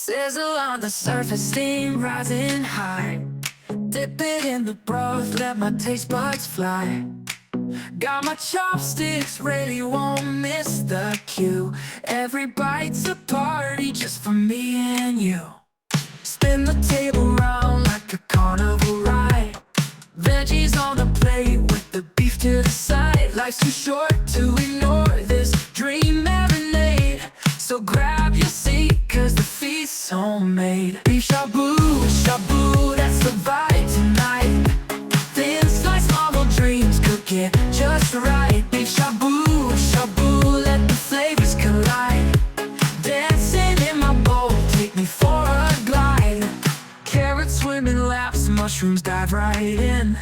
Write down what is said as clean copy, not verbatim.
Sizzle on the surface, steam rising high. Dip it in the broth, let my taste buds fly. Got my chopsticks ready, won't miss the cue. Every bite's a party just for me and you. Spin the table round like a carnival ride. Veggies on the plate with the beef to the side. Life's too short to ignore this dream marinade. So grab your seat, cause the feast's homemade. Beef shabu, shabu, that's the vibe tonight. Thin slice marble dreams, cook it just right. Beef shabu, shabu, let the flavors collide. Dancing in my bowl, take me for a glide. Carrots swim in laps, mushrooms dive right in.